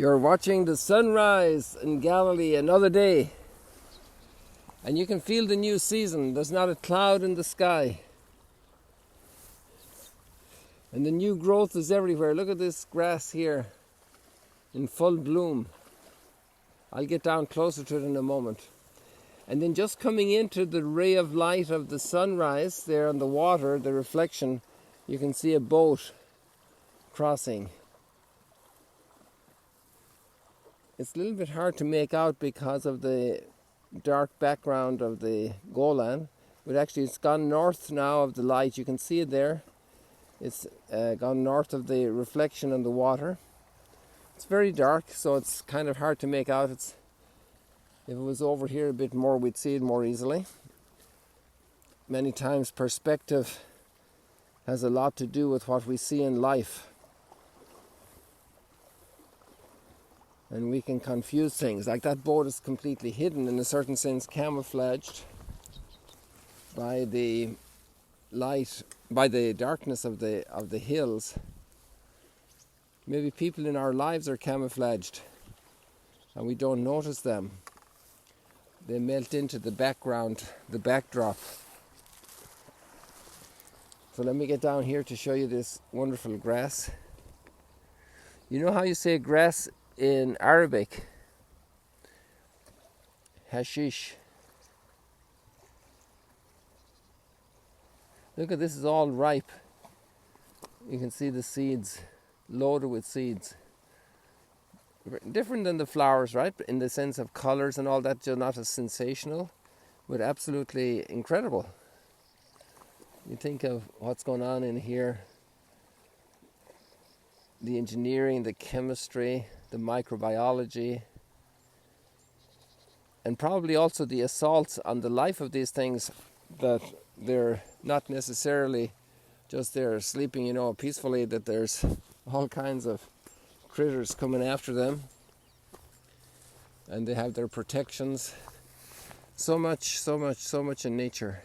You're watching the sunrise in Galilee another day, and you can feel the new season. There's not a cloud in the sky, and the new growth is everywhere. Look at this grass here in full bloom. I'll get down closer to it in a moment. And then just coming into the ray of light of the sunrise there on the water, the reflection, you can see a boat crossing. It's a little bit hard to make out because of the dark background of the Golan, but actually it's gone north now of the light. You can see it there. It's gone north of the reflection on the water. It's very dark, so it's kind of hard to make out. If it was over here a bit more, we'd see it more easily. Many times perspective has a lot to do with what we see in life. And we can confuse things. Like that boat is completely hidden, in a certain sense camouflaged by the light, by the darkness of the hills. Maybe people in our lives are camouflaged and we don't notice them. They melt into the background, the backdrop. So let me get down here to show you this wonderful grass. You know how you say grass in Arabic? Hashish. Look at this, is all ripe. You can see the seeds, loaded with seeds. Different than the flowers, right? In the sense of colors and all that, just not as sensational, but absolutely incredible. You think of what's going on in here, the engineering, the chemistry, the microbiology, and probably also the assaults on the life of these things, that they're not necessarily just there sleeping, peacefully, that there's all kinds of critters coming after them, and they have their protections. So much in nature.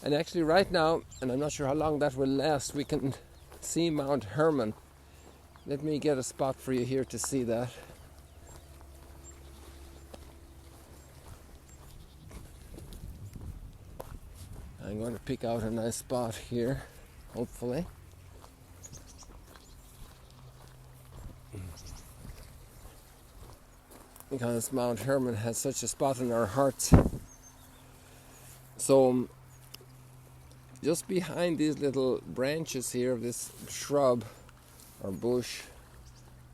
And actually right now, and I'm not sure how long that will last, we can see Mount Hermon. Let me get a spot for you here to see that. I'm going to pick out a nice spot here, hopefully. Because Mount Hermon has such a spot in our hearts. So just behind these little branches here of this shrub or bush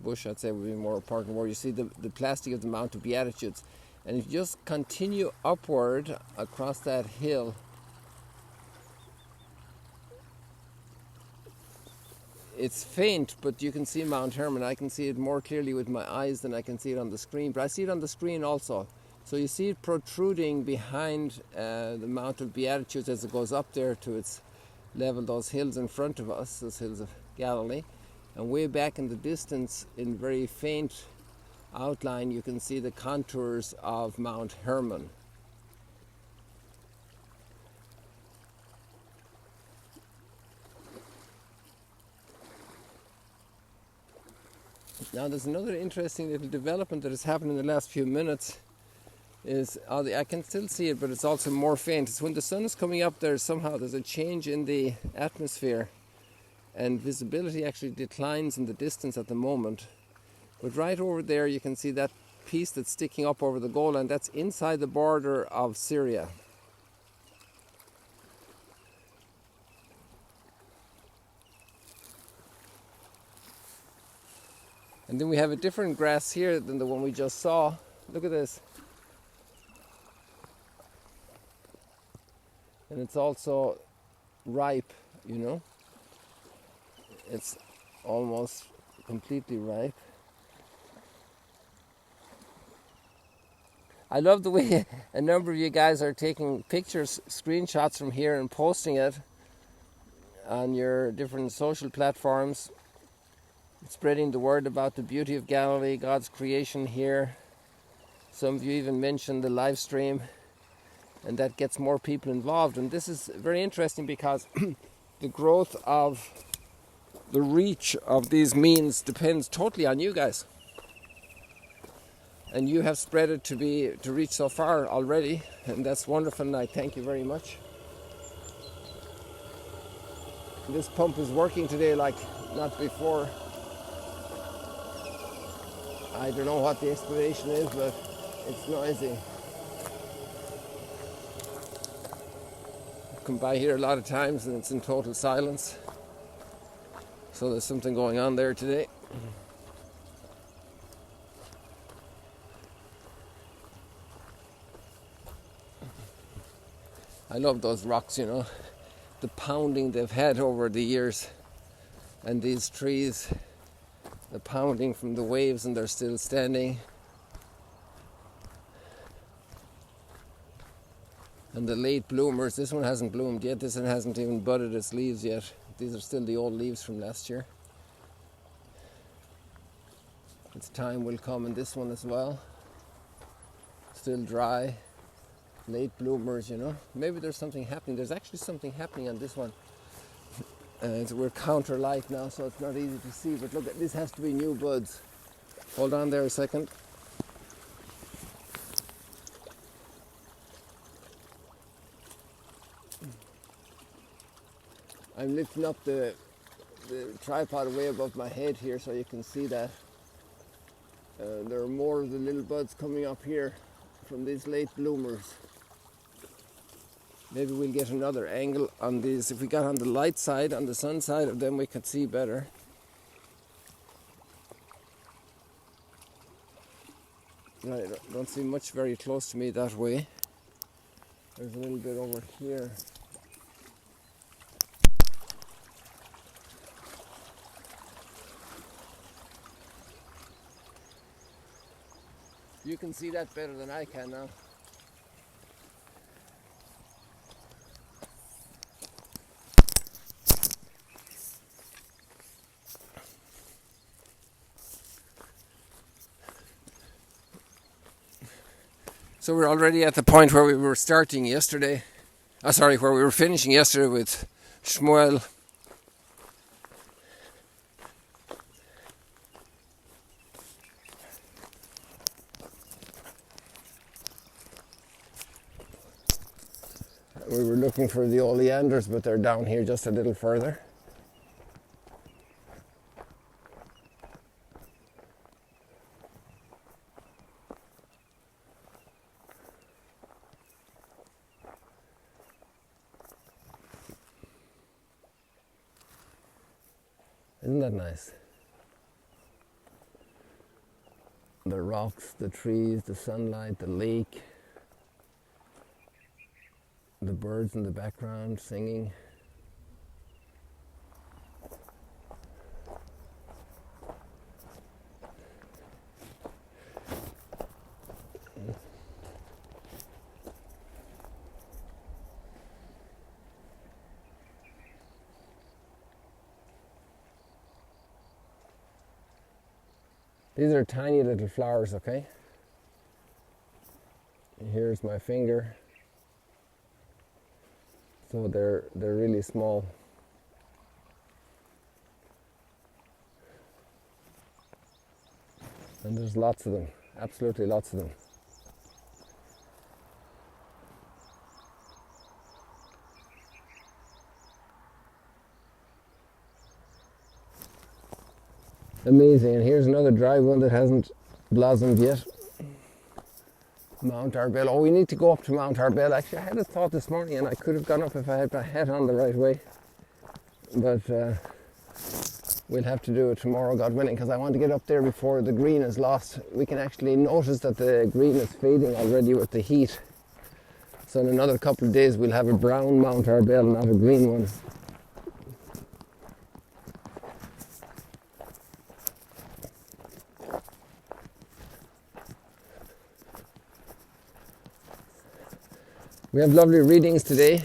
I'd say would be more important, where you see the plastic of the Mount of Beatitudes. And if you just continue upward across that hill, it's faint, but you can see Mount Hermon. I can see it more clearly with my eyes than I can see it on the screen, but I see it on the screen also. So you see it protruding behind the Mount of Beatitudes as it goes up there to its level, those hills in front of us, those hills of Galilee. And way back in the distance, in very faint outline, you can see the contours of Mount Hermon. Now there's another interesting little development that has happened in the last few minutes. I can still see it, but it's also more faint. It's when the sun is coming up, there's a change in the atmosphere, and visibility actually declines in the distance at the moment. But right over there you can see that piece that's sticking up over the Golan. That's inside the border of Syria. And then we have a different grass here than the one we just saw. Look at this. And it's also ripe, It's almost completely ripe. I love the way a number of you guys are taking pictures, screenshots from here and posting it on your different social platforms, spreading the word about the beauty of Galilee, God's creation here. Some of you even mentioned the live stream, and that gets more people involved. And this is very interesting because the growth of the reach of these means depends totally on you guys. And you have spread it to reach so far already, and that's wonderful, and I thank you very much. This pump is working today like not before. I don't know what the explanation is, but it's noisy. I've come by here a lot of times and it's in total silence. So there's something going on there today. I love those rocks, you know, the pounding they've had over the years, and these trees, the pounding from the waves, and they're still standing. And the late bloomers, this one hasn't bloomed yet, this one hasn't even budded its leaves yet. These are still the old leaves from last year. Its time will come in this one as well. Still dry. Late bloomers, you know. Maybe there's something happening. There's actually something happening on this one. We're counter light now, so it's not easy to see. But look, this has to be new buds. Hold on there a second. I'm lifting up the tripod way above my head here so you can see that. There are more of the little buds coming up here from these late bloomers. Maybe we'll get another angle on these. If we got on the light side, on the sun side of them, we could see better. I don't see much very close to me that way. There's a little bit over here. You can see that better than I can now. So we're already at the point where we were starting yesterday. Where we were finishing yesterday with Shmuel. We were looking for the oleanders, but they're down here just a little further. Isn't that nice? The rocks, the trees, the sunlight, the lake, the birds in the background singing. These are tiny little flowers, okay? Here's my finger. So they're really small. And there's lots of them, absolutely lots of them. Amazing, and here's another dry one that hasn't blossomed yet. Mount Arbel. Oh, we need to go up to Mount Arbel. Actually, I had a thought this morning and I could have gone up if I had my hat on the right way. But we'll have to do it tomorrow, God willing, because I want to get up there before the green is lost. We can actually notice that the green is fading already with the heat. So in another couple of days we'll have a brown Mount Arbel, not a green one. We have lovely readings today.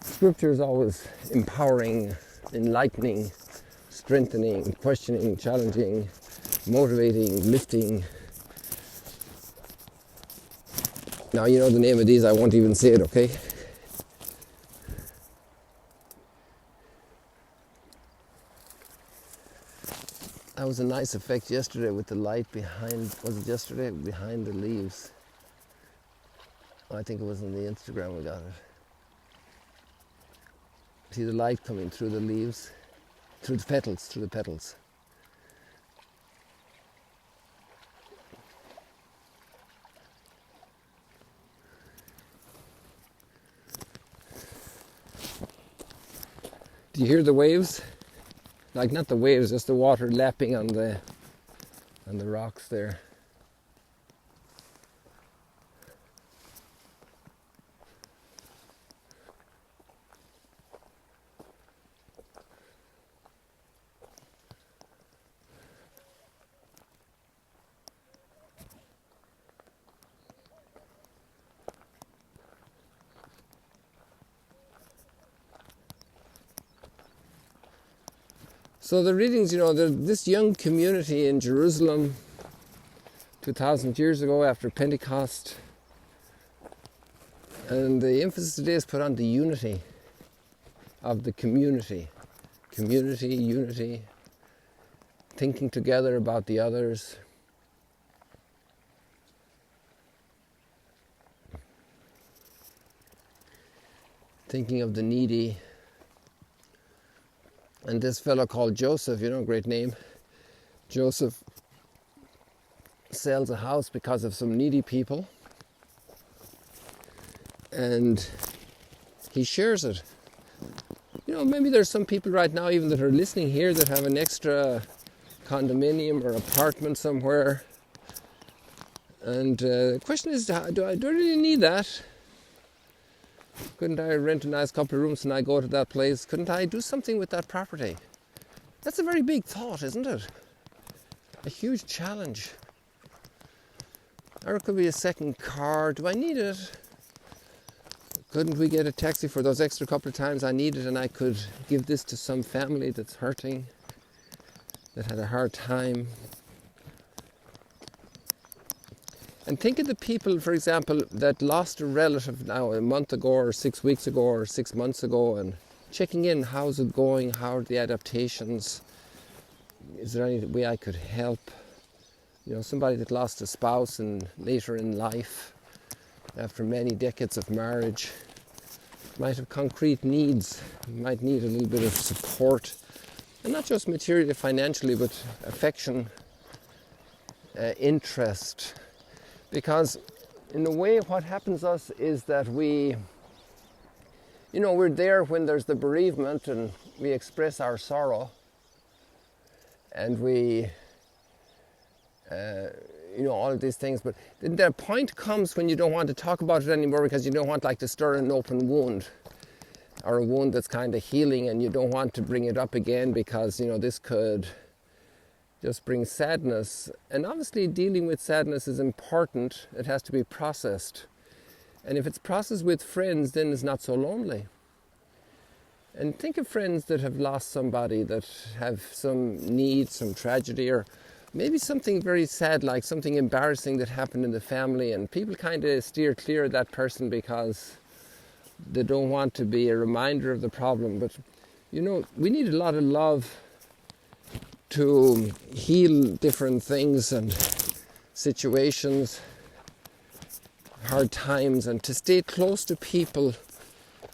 Scripture is always empowering, enlightening, strengthening, questioning, challenging, motivating, lifting. Now you know the name of these, I won't even say it, okay? That was a nice effect yesterday with the light behind, was it yesterday? Behind the leaves. I think it was on the Instagram we got it. See the light coming through the leaves, through the petals. Do you hear the waves? Like not the waves, just the water lapping on the rocks there. So the readings, this young community in Jerusalem 2,000 years ago after Pentecost, and the emphasis today is put on the unity of the community. Community, unity, thinking together about the others. Thinking of the needy. And this fellow called Joseph, great name. Joseph sells a house because of some needy people. And he shares it. Maybe there's some people right now even that are listening here that have an extra condominium or apartment somewhere. And the question is, do I really need that? Couldn't I rent a nice couple of rooms and I go to that place? Couldn't I do something with that property? That's a very big thought, isn't it? A huge challenge. Or it could be a second car. Do I need it? Couldn't we get a taxi for those extra couple of times I need it and I could give this to some family that's hurting, that had a hard time? And think of the people, for example, that lost a relative now a month ago or 6 weeks ago or 6 months ago and checking in, how's it going, how are the adaptations, is there any way I could help? Somebody that lost a spouse and later in life, after many decades of marriage, might have concrete needs, might need a little bit of support, and not just materially, financially, but affection, interest. Because in a way what happens to us is that we're there when there's the bereavement and we express our sorrow and we, all of these things. But then the point comes when you don't want to talk about it anymore because you don't want to stir an open wound or a wound that's kind of healing, and you don't want to bring it up again because, this could just brings sadness. And obviously dealing with sadness is important. It has to be processed. And if it's processed with friends, then it's not so lonely. And think of friends that have lost somebody, that have some need, some tragedy, or maybe something very sad, like something embarrassing that happened in the family, and people kind of steer clear of that person because they don't want to be a reminder of the problem. But, we need a lot of love to heal different things and situations, hard times, and to stay close to people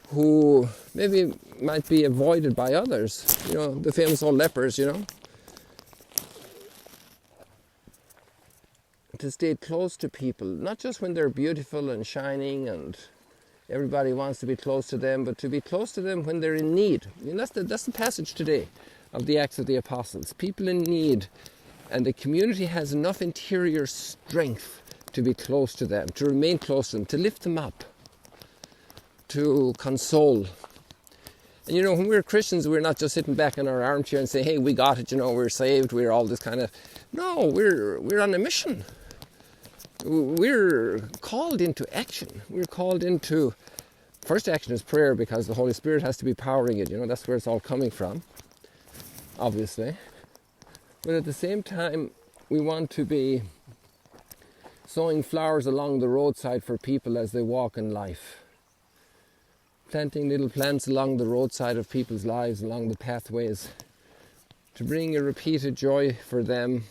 who maybe might be avoided by others. The famous old lepers, To stay close to people, not just when they're beautiful and shining and everybody wants to be close to them, but to be close to them when they're in need. That's the passage today of the Acts of the Apostles. People in need, and the community has enough interior strength to be close to them, to remain close to them, to lift them up, to console. And when we're Christians, we're not just sitting back in our armchair and saying, hey, we got it, we're saved, we're all this kind of... No, we're on a mission. We're called into action. We're called into... First action is prayer, because the Holy Spirit has to be powering it. That's where it's all coming from, obviously. But at the same time, we want to be sowing flowers along the roadside for people as they walk in life. Planting little plants along the roadside of people's lives, along the pathways, to bring a repeated joy for them.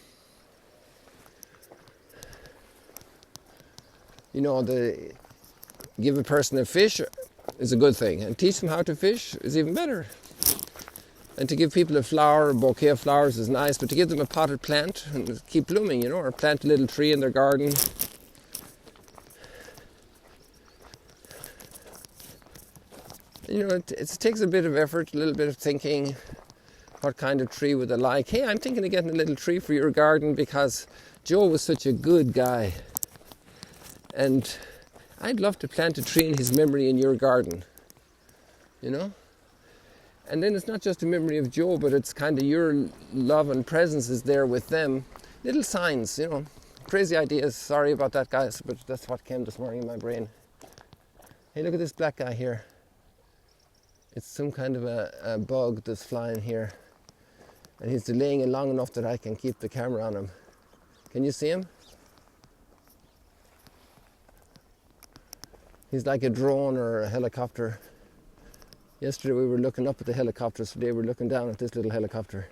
You know, give a person a fish is a good thing, and teach them how to fish is even better. And to give people a flower, a bouquet of flowers is nice, but to give them a potted plant and keep blooming, you know, or plant a little tree in their garden. You know, it takes a bit of effort, a little bit of thinking. What kind of tree would I like? Hey, I'm thinking of getting a little tree for your garden because Joe was such a good guy. And I'd love to plant a tree in his memory in your garden. You know? And then it's not just a memory of Joe, but it's kind of your love and presence is there with them. Little signs, you know. Crazy ideas. Sorry about that, guys, but that's what came this morning in my brain. Hey, look at this black guy here. It's some kind of a bug that's flying here. And he's delaying it long enough that I can keep the camera on him. Can you see him? He's like a drone or a helicopter. Yesterday we were looking up at the helicopters. Today we're looking down at this little helicopter.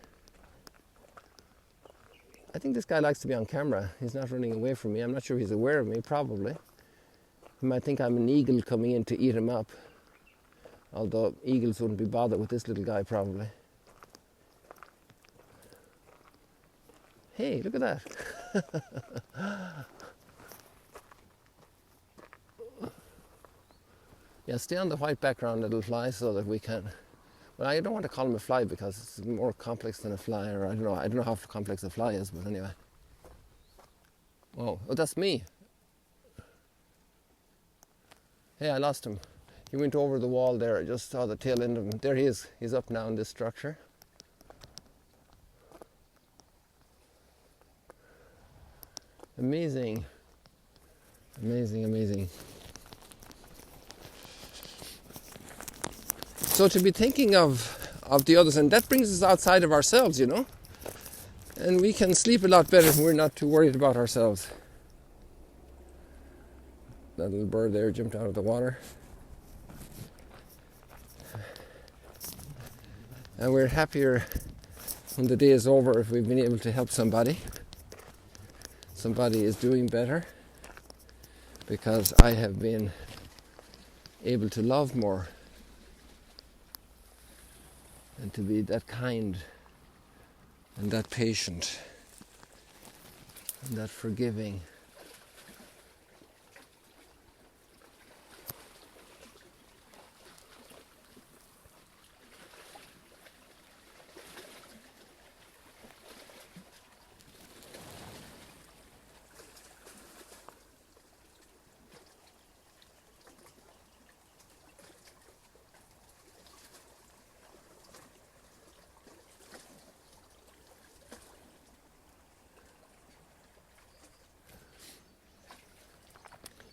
I think this guy likes to be on camera. He's not running away from me. I'm not sure if he's aware of me, probably. He might think I'm an eagle coming in to eat him up. Although eagles wouldn't be bothered with this little guy, probably. Hey, look at that. Yeah, stay on the white background, little fly, so that we can... Well, I don't want to call him a fly because it's more complex than a fly, or I don't know how complex a fly is, but anyway. Oh, that's me. Hey, I lost him. He went over the wall there. I just saw the tail end of him. There he is. He's up now in this structure. Amazing. Amazing, amazing. So to be thinking of the others, and that brings us outside of ourselves, you know. And we can sleep a lot better when we're not too worried about ourselves. That little bird there jumped out of the water. And we're happier when the day is over if we've been able to help somebody. Somebody is doing better because I have been able to love more and to be that kind and that patient and that forgiving.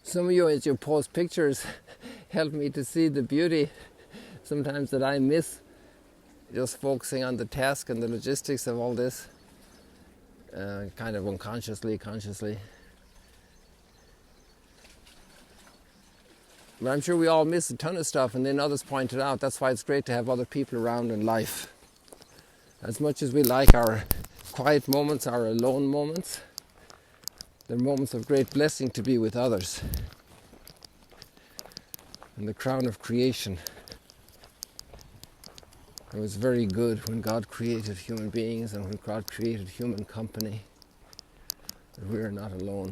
Some of you, as you post pictures, help me to see the beauty sometimes that I miss, just focusing on the task and the logistics of all this, kind of unconsciously, consciously. But I'm sure we all miss a ton of stuff, and then others point it out. That's why it's great to have other people around in life. As much as we like our quiet moments, our alone moments, they're moments of great blessing to be with others. And the crown of creation. It was very good when God created human beings and when God created human company, that we are not alone.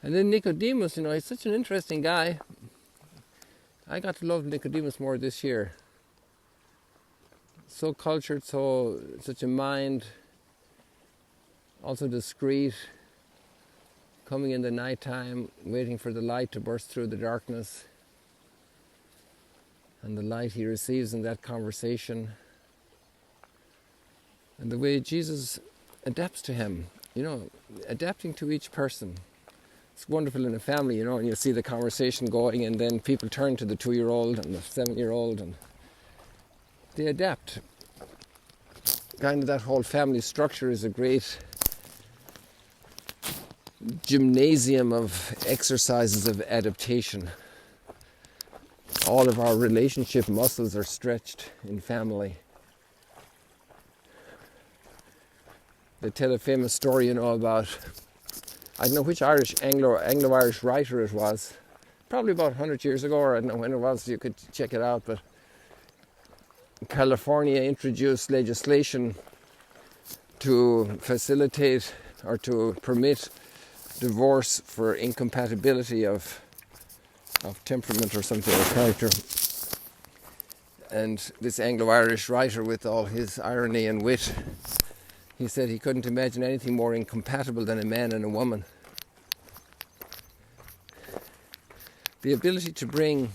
And then Nicodemus, you know, he's such an interesting guy. I got to love Nicodemus more this year. So cultured, such a mind, also discreet, coming in the night time, waiting for the light to burst through the darkness, and the light he receives in that conversation, and the way Jesus adapts to him, adapting to each person. It's wonderful in a family, and you see the conversation going, and then people turn to the 2-year-old and the 7-year-old, and they adapt. Kind of that whole family structure is a great gymnasium of exercises of adaptation. All of our relationship muscles are stretched in family. They tell a famous story, about, I don't know which Anglo-Irish writer it was, probably about 100 years ago, or I don't know when it was, you could check it out, but California introduced legislation to facilitate or to permit divorce for incompatibility of temperament or something, or character. And this Anglo-Irish writer, with all his irony and wit, he said he couldn't imagine anything more incompatible than a man and a woman. The ability to bring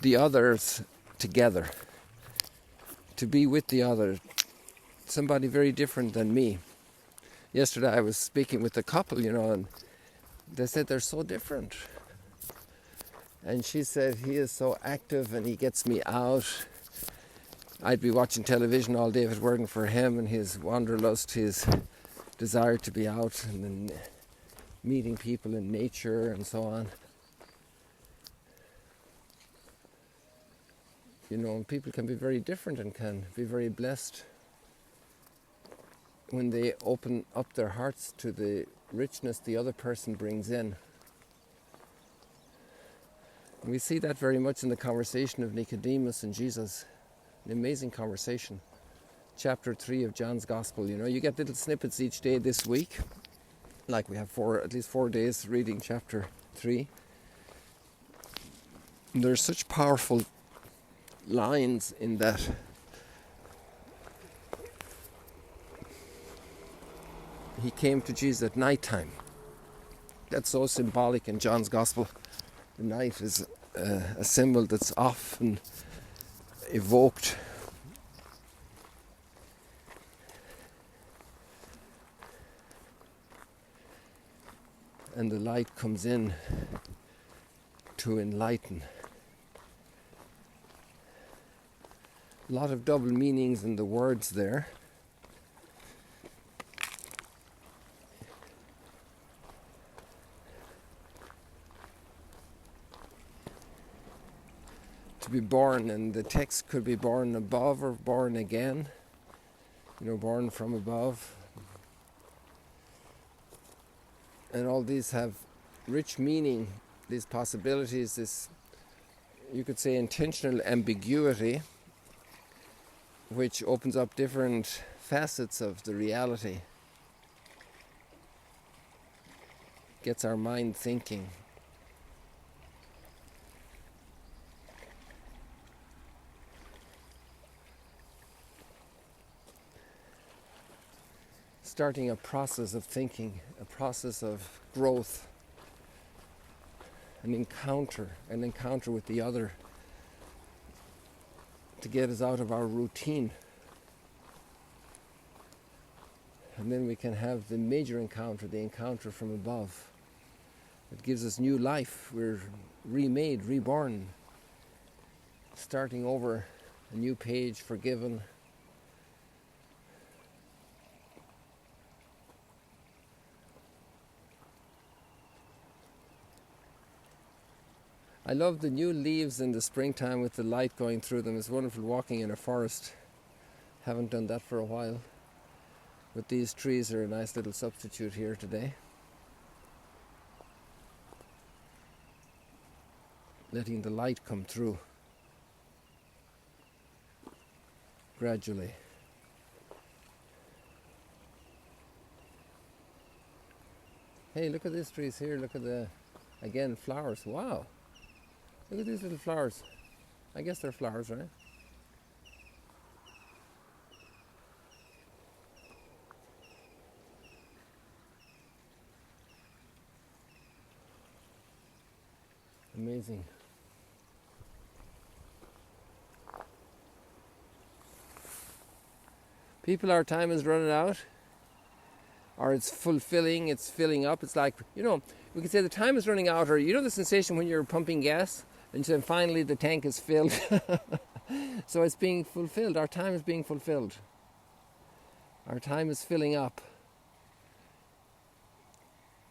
the others together, to be with the other, somebody very different than me. Yesterday I was speaking with a couple, and they said they're so different. And she said, he is so active and he gets me out. I'd be watching television all day if it weren't for him and his wanderlust, his desire to be out and then meeting people in nature and so on. People can be very different and can be very blessed when they open up their hearts to the richness the other person brings in. And we see that very much in the conversation of Nicodemus and Jesus. An amazing conversation. Chapter 3 of John's Gospel. You get little snippets each day this week. Like we have at least 4 days reading chapter 3. And there's such powerful lines in that. He came to Jesus at night time. That's so symbolic in John's Gospel. The night is a symbol that's often evoked. And the light comes in to enlighten. A lot of double meanings in the words there. To be born, and the text could be born above or born again, born from above. And all these have rich meaning, these possibilities, this, you could say, intentional ambiguity, which opens up different facets of the reality, gets our mind thinking. Starting a process of thinking, a process of growth, an encounter with the other to get us out of our routine. And then we can have the major encounter, the encounter from above. It gives us new life. We're remade, reborn, starting over a new page, forgiven. I love the new leaves in the springtime with the light going through them. It's wonderful walking in a forest. Haven't done that for a while. But these trees are a nice little substitute here today. Letting the light come through gradually. Hey, look at these trees here. Look at the, again, flowers. Wow. Look at these little flowers. I guess they're flowers, right? Amazing. People, our time is running out, or it's fulfilling, it's filling up. It's like, we can say the time is running out, or the sensation when you're pumping gas and then finally the tank is filled. So it's being fulfilled. Our time is being fulfilled. Our time is filling up.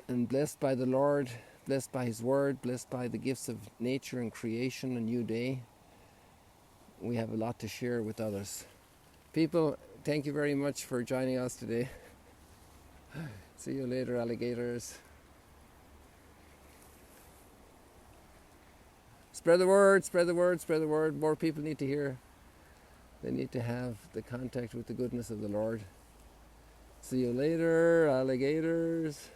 And blessed by the Lord, blessed by His Word, blessed by the gifts of nature and creation, a new day, we have a lot to share with others. People, thank you very much for joining us today. See you later, alligators. Spread the word, spread the word, spread the word. More people need to hear. They need to have the contact with the goodness of the Lord. See you later, alligators.